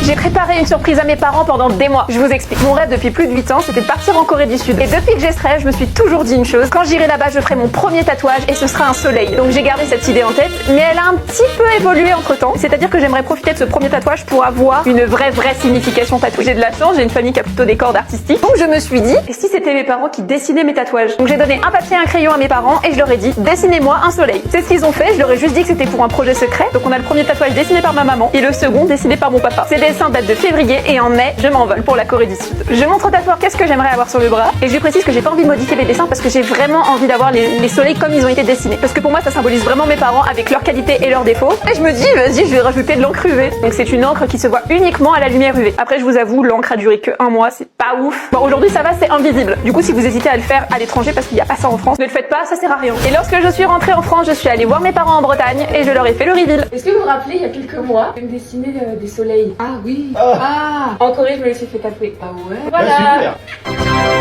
J'ai préparé une surprise à mes parents pendant des mois. Je vous explique. Mon rêve depuis plus de 8 ans, c'était de partir en Corée du Sud. Et depuis que j'ai ce rêve, je me suis toujours dit une chose. Quand j'irai là-bas, je ferai mon premier tatouage et ce sera un soleil. Donc j'ai gardé cette idée en tête, mais elle a un petit peu évolué entre temps. C'est-à-dire que j'aimerais profiter de ce premier tatouage pour avoir une vraie signification tatouage. J'ai de la chance, j'ai une famille qui a plutôt des cordes artistiques. Donc je me suis dit, et si c'était mes parents qui dessinaient mes tatouages? Donc j'ai donné un papier et un crayon à mes parents et je leur ai dit, dessinez-moi un soleil. C'est ce qu'ils ont fait, je leur ai juste dit que c'était pour un projet secret. Donc on a le premier tatouage dessiné par ma maman et le second dessiné par mon papa. Ces dessins datent de février et en mai, je m'envole pour la Corée du Sud. Je montre au tatoueur qu'est-ce que j'aimerais avoir sur le bras et je lui précise que j'ai pas envie de modifier les dessins parce que j'ai vraiment envie d'avoir les soleils comme ils ont été dessinés. Parce que pour moi ça symbolise vraiment mes parents avec leurs qualités et leurs défauts. Et je me dis, vas-y, je vais rajouter de l'encre UV. Donc c'est une encre qui se voit uniquement à la lumière UV. Après je vous avoue, l'encre a duré que un mois, c'est pas ouf. Bon aujourd'hui ça va, c'est invisible. Du coup si vous hésitez à le faire à l'étranger parce qu'il n'y a pas ça en France, ne le faites pas, ça sert à rien. Et lorsque je suis rentrée en France, je suis allée voir mes parents en Bretagne et je leur ai fait le reveal. Est-ce que vous vous rappelez, il y a quelques mois, je me dessinais des soleils? Ah oui. Ah, en Corée, je me les suis fait tatouer. Ah ouais. Voilà. Super.